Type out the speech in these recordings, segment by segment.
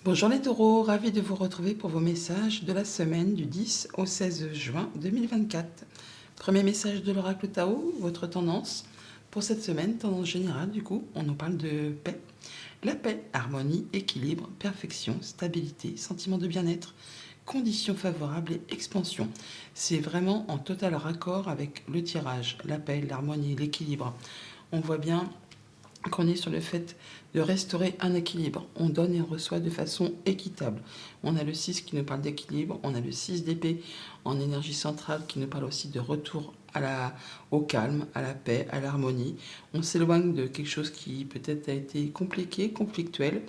Bonjour les taureaux, ravi de vous retrouver pour vos messages de la semaine du 10 au 16 juin 2024. Premier message de l'oracle Tao, votre tendance pour cette semaine, tendance générale du coup, on nous parle de paix. La paix, harmonie, équilibre, perfection, stabilité, sentiment de bien-être, conditions favorables et expansion. C'est vraiment en total raccord avec le tirage, la paix, l'harmonie, l'équilibre. On voit bien qu'on est sur le fait de restaurer un équilibre. On donne et on reçoit de façon équitable. On a le 6 qui nous parle d'équilibre, on a le 6 d'épée en énergie centrale qui nous parle aussi de retour au calme, à la paix, à l'harmonie. On s'éloigne de quelque chose qui peut-être a été compliqué, conflictuel.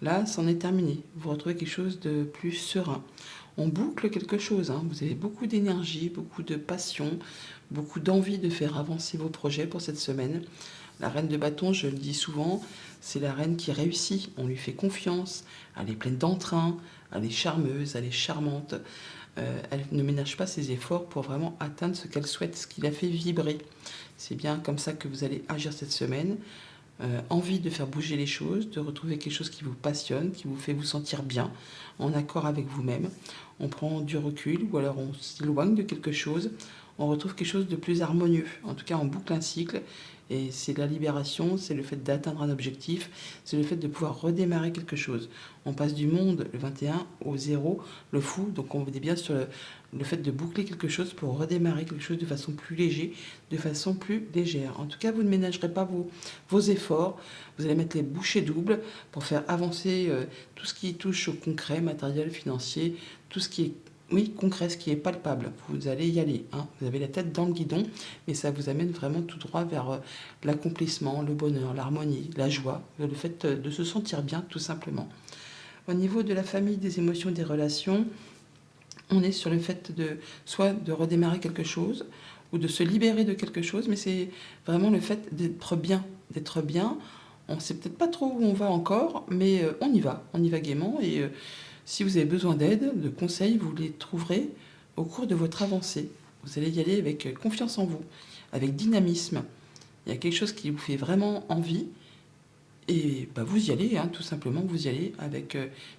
Là, c'en est terminé. Vous retrouvez quelque chose de plus serein. On boucle quelque chose. Vous avez beaucoup d'énergie, beaucoup de passion, beaucoup d'envie de faire avancer vos projets pour cette semaine. La reine de bâton, je le dis souvent, c'est la reine qui réussit. On lui fait confiance. Elle est pleine d'entrain. Elle est charmeuse, elle est charmante. Elle ne ménage pas ses efforts pour vraiment atteindre ce qu'elle souhaite, ce qui la fait vibrer. C'est bien comme ça que vous allez agir cette semaine. Envie de faire bouger les choses, de retrouver quelque chose qui vous passionne, qui vous fait vous sentir bien, en accord avec vous-même. On prend du recul ou alors on s'éloigne de quelque chose, on retrouve quelque chose de plus harmonieux. En tout cas, on boucle un cycle et c'est la libération, c'est le fait d'atteindre un objectif, c'est le fait de pouvoir redémarrer quelque chose. On passe du monde, le 21, au zéro, le fou, donc on est bien sur le fait de boucler quelque chose pour redémarrer quelque chose de façon plus léger, de façon plus légère. En tout cas, vous ne ménagerez pas vos efforts, vous allez mettre les bouchées doubles pour faire avancer tout ce qui touche au concret, matériel, financier, tout ce qui est concret, ce qui est palpable. Vous allez y aller. Vous avez la tête dans le guidon, mais ça vous amène vraiment tout droit vers l'accomplissement, le bonheur, l'harmonie, la joie, le fait de se sentir bien, tout simplement. Au niveau de la famille, des émotions, des relations, on est sur le fait de soit de redémarrer quelque chose ou de se libérer de quelque chose, mais c'est vraiment le fait d'être bien, d'être bien. On ne sait peut-être pas trop où on va encore, mais on y va gaiement. Et si vous avez besoin d'aide, de conseils, vous les trouverez au cours de votre avancée. Vous allez y aller avec confiance en vous, avec dynamisme. Il y a quelque chose qui vous fait vraiment envie. Et vous y allez, tout simplement, vous y allez avec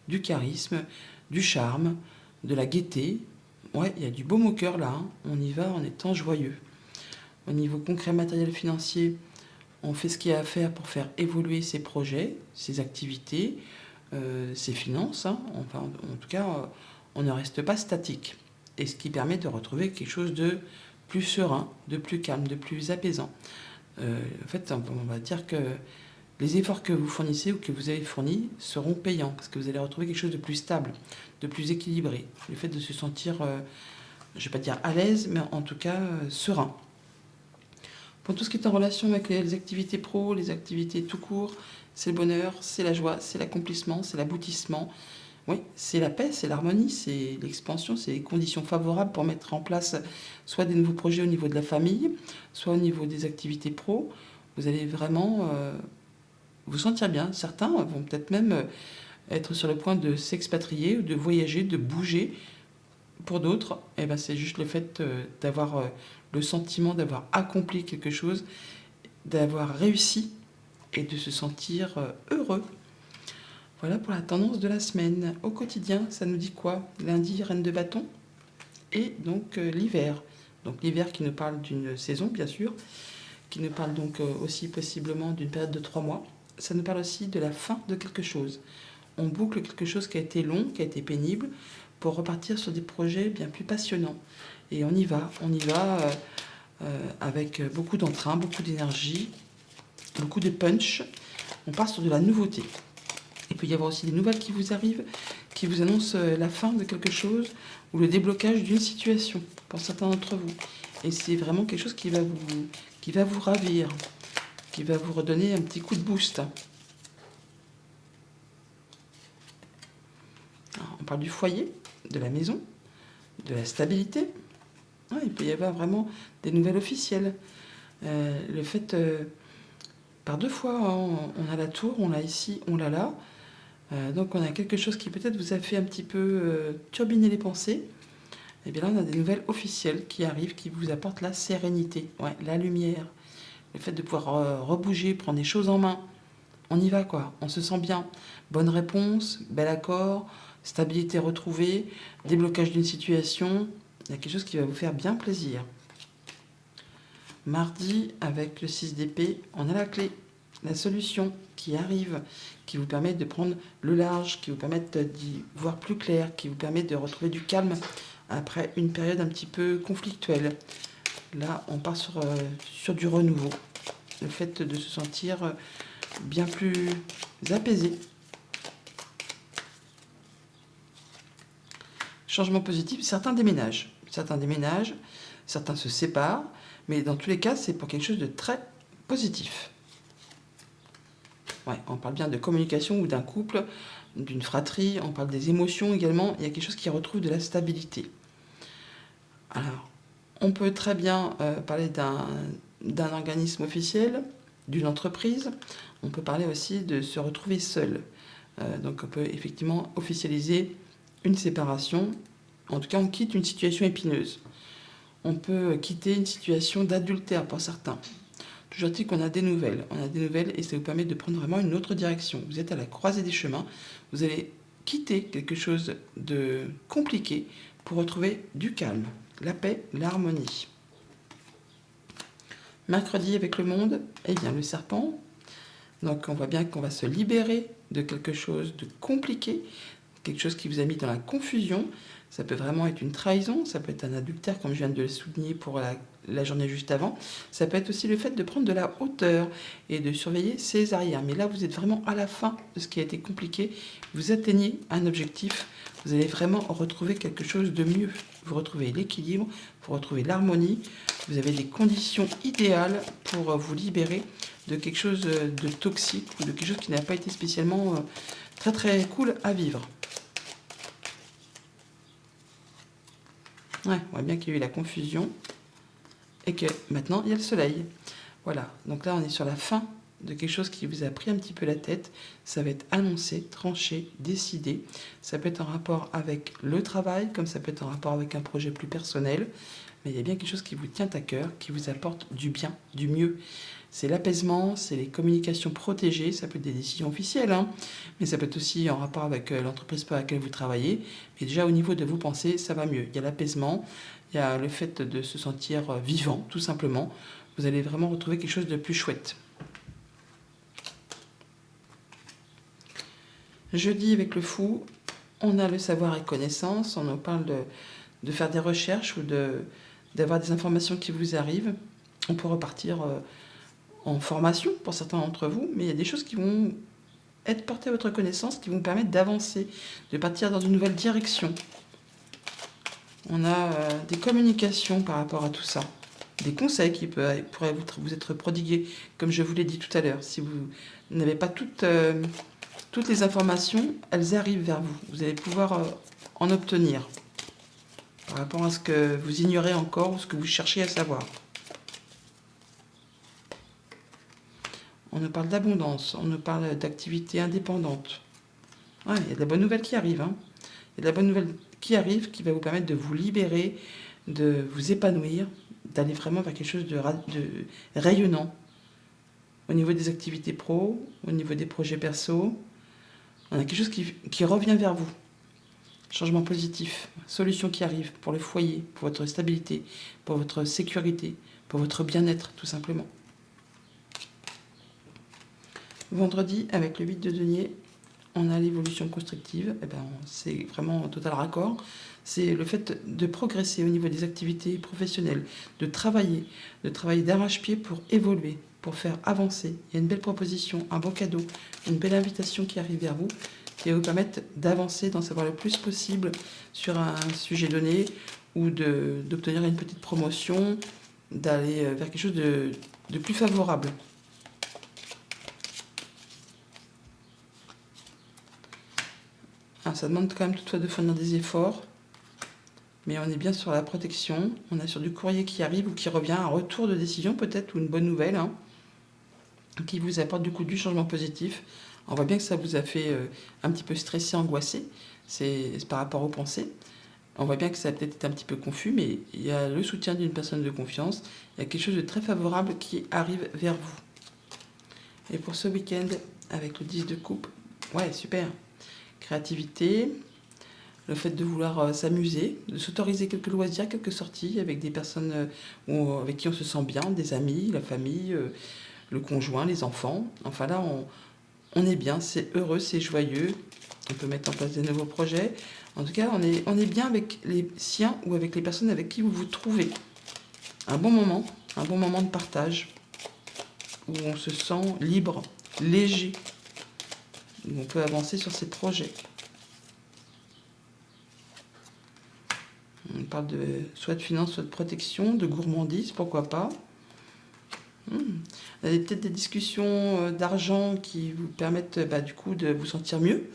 du charisme, du charme, de la gaieté. Ouais, il y a du baume au cœur là, on y va en étant joyeux. Au niveau concret, matériel, financier, on fait ce qu'il y a à faire pour faire évoluer ses projets, ses activités, ses finances. Enfin, en tout cas, on ne reste pas statique. Et ce qui permet de retrouver quelque chose de plus serein, de plus calme, de plus apaisant. En fait, on va dire que les efforts que vous fournissez ou que vous avez fournis seront payants parce que vous allez retrouver quelque chose de plus stable, de plus équilibré. Le fait de se sentir, je ne vais pas dire à l'aise, mais en tout cas serein. Pour tout ce qui est en relation avec les activités pro, les activités tout court, c'est le bonheur, c'est la joie, c'est l'accomplissement, c'est l'aboutissement. Oui, c'est la paix, c'est l'harmonie, c'est l'expansion, c'est les conditions favorables pour mettre en place soit des nouveaux projets au niveau de la famille, soit au niveau des activités pro. Vous allez vraiment vous sentir bien. Certains vont peut-être même être sur le point de s'expatrier ou de voyager, de bouger. Pour d'autres, c'est juste le fait d'avoir le sentiment d'avoir accompli quelque chose, d'avoir réussi et de se sentir heureux. Voilà pour la tendance de la semaine. Au quotidien, ça nous dit quoi? Lundi, reine de bâton. Et donc l'hiver. Donc l'hiver qui nous parle d'une saison, bien sûr, qui nous parle donc aussi possiblement d'une période de 3 mois. Ça nous parle aussi de la fin de quelque chose. On boucle quelque chose qui a été long, qui a été pénible, pour repartir sur des projets bien plus passionnants. Et on y va avec beaucoup d'entrain, beaucoup d'énergie, beaucoup de punch. On part sur de la nouveauté. Il peut y avoir aussi des nouvelles qui vous arrivent, qui vous annoncent la fin de quelque chose ou le déblocage d'une situation pour certains d'entre vous. Et c'est vraiment quelque chose qui va vous ravir, qui va vous redonner un petit coup de boost. Alors, on parle du foyer, de la maison, de la stabilité. Il peut y avoir vraiment des nouvelles officielles. Le fait, par 2 fois, on a la tour, on l'a ici, on l'a là. Donc on a quelque chose qui peut-être vous a fait un petit peu turbiner les pensées. Et bien là, on a des nouvelles officielles qui arrivent, qui vous apportent la sérénité, la lumière. Le fait de pouvoir rebouger, prendre des choses en main. on y va quoi, on se sent bien. Bonne réponse, bel accord, stabilité retrouvée, déblocage d'une situation. Il y a quelque chose qui va vous faire bien plaisir. Mardi, avec le 6 d'épée, on a la clé, la solution qui arrive, qui vous permet de prendre le large, qui vous permet d'y voir plus clair, qui vous permet de retrouver du calme après une période un petit peu conflictuelle. Là, on part sur du renouveau. Le fait de se sentir bien plus apaisé. Changement positif, certains déménagent. Certains se séparent, mais dans tous les cas, c'est pour quelque chose de très positif. Ouais, on parle bien de communication ou d'un couple, d'une fratrie, on parle des émotions également. Il y a quelque chose qui retrouve de la stabilité. Alors, on peut très bien parler d'un organisme officiel, d'une entreprise. On peut parler aussi de se retrouver seul. Donc on peut effectivement officialiser une séparation. En tout cas, on quitte une situation épineuse. On peut quitter une situation d'adultère pour certains. Toujours dit qu'on a des nouvelles. On a des nouvelles et ça vous permet de prendre vraiment une autre direction. Vous êtes à la croisée des chemins. Vous allez quitter quelque chose de compliqué pour retrouver du calme, la paix, l'harmonie. Mercredi avec le monde, eh bien le serpent. Donc on voit bien qu'on va se libérer de quelque chose de compliqué, quelque chose qui vous a mis dans la confusion. Ça peut vraiment être une trahison, ça peut être un adultère comme je viens de le souligner pour la journée juste avant. Ça peut être aussi le fait de prendre de la hauteur et de surveiller ses arrières. Mais là, vous êtes vraiment à la fin de ce qui a été compliqué. Vous atteignez un objectif. Vous allez vraiment retrouver quelque chose de mieux. Vous retrouvez l'équilibre, vous retrouvez l'harmonie. Vous avez des conditions idéales pour vous libérer de quelque chose de toxique ou de quelque chose qui n'a pas été spécialement très très cool à vivre. Ouais, on voit bien qu'il y a eu la confusion et que maintenant il y a le soleil. Voilà, donc là on est sur la fin de quelque chose qui vous a pris un petit peu la tête. Ça va être annoncé, tranché, décidé. Ça peut être en rapport avec le travail, comme ça peut être en rapport avec un projet plus personnel. Mais il y a bien quelque chose qui vous tient à cœur, qui vous apporte du bien, du mieux. C'est l'apaisement, c'est les communications protégées, ça peut être des décisions officielles, hein, mais ça peut être aussi en rapport avec l'entreprise pour laquelle vous travaillez. Mais déjà au niveau de vos pensées, ça va mieux. Il y a l'apaisement, il y a le fait de se sentir vivant, tout simplement. Vous allez vraiment retrouver quelque chose de plus chouette. Jeudi avec le fou, on a le savoir et connaissance, on nous parle de faire des recherches ou d'avoir des informations qui vous arrivent. On peut repartir en formation pour certains d'entre vous, mais il y a des choses qui vont être portées à votre connaissance, qui vont vous permettre d'avancer, de partir dans une nouvelle direction. On a des communications par rapport à tout ça, des conseils qui pourraient vous être prodigués, comme je vous l'ai dit tout à l'heure. Si vous n'avez pas toutes les informations, elles arrivent vers vous. Vous allez pouvoir en obtenir par rapport à ce que vous ignorez encore ou ce que vous cherchez à savoir. On nous parle d'abondance, on nous parle d'activité indépendante. Ouais, il y a de la bonne nouvelle qui arrive. Hein. Il y a de la bonne nouvelle qui arrive qui va vous permettre de vous libérer, de vous épanouir, d'aller vraiment vers quelque chose de rayonnant. Au niveau des activités pro, au niveau des projets perso, on a quelque chose qui revient vers vous. Changement positif, solution qui arrive pour le foyer, pour votre stabilité, pour votre sécurité, pour votre bien-être tout simplement. Vendredi, avec le 8 de denier, on a l'évolution constructive. Eh ben, c'est vraiment en total raccord. C'est le fait de progresser au niveau des activités professionnelles, de travailler d'arrache-pied pour évoluer, pour faire avancer. Il y a une belle proposition, un beau cadeau, une belle invitation qui arrive vers vous, qui va vous permettre d'avancer, d'en savoir le plus possible sur un sujet donné ou d'obtenir une petite promotion, d'aller vers quelque chose de plus favorable. Alors, ça demande quand même toutefois de fournir des efforts, mais on est bien sur la protection. On a sur du courrier qui arrive ou qui revient, un retour de décision peut-être ou une bonne nouvelle, hein, qui vous apporte du coup du changement positif. On voit bien que ça vous a fait un petit peu stressé, angoissé, c'est par rapport aux pensées. On voit bien que ça a peut-être été un petit peu confus, mais il y a le soutien d'une personne de confiance. Il y a quelque chose de très favorable qui arrive vers vous. Et pour ce week-end, avec le 10 de coupe. Ouais, super. Créativité, le fait de vouloir s'amuser, de s'autoriser quelques loisirs, quelques sorties avec des personnes avec qui on se sent bien, des amis, la famille, le conjoint, les enfants. Enfin là, on est bien, c'est heureux, c'est joyeux. On peut mettre en place des nouveaux projets. En tout cas, on est bien avec les siens ou avec les personnes avec qui vous vous trouvez. Un bon moment de partage, où on se sent libre, léger, où on peut avancer sur ses projets. On parle de soit de finances, soit de protection, de gourmandise, pourquoi pas. Vous avez peut-être des discussions d'argent qui vous permettent du coup de vous sentir mieux.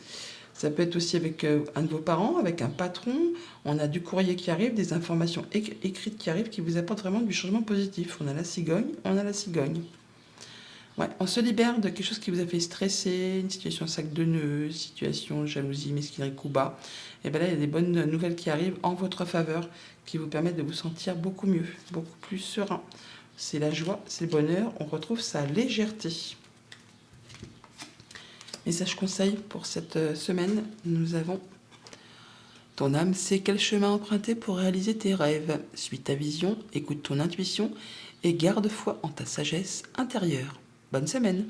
Ça peut être aussi avec un de vos parents, avec un patron. On a du courrier qui arrive, des informations écrites qui arrivent qui vous apportent vraiment du changement positif. On a la cigogne, on a la cigogne. Ouais, on se libère de quelque chose qui vous a fait stresser, une situation sac de nœuds, situation jalousie, mesquinerie, coup bas. Et bien là, il y a des bonnes nouvelles qui arrivent en votre faveur qui vous permettent de vous sentir beaucoup mieux, beaucoup plus serein. C'est la joie, c'est le bonheur, on retrouve sa légèreté. Message conseil pour cette semaine, nous avons: ton âme sait quel chemin emprunter pour réaliser tes rêves. Suis ta vision, écoute ton intuition et garde foi en ta sagesse intérieure. Bonne semaine!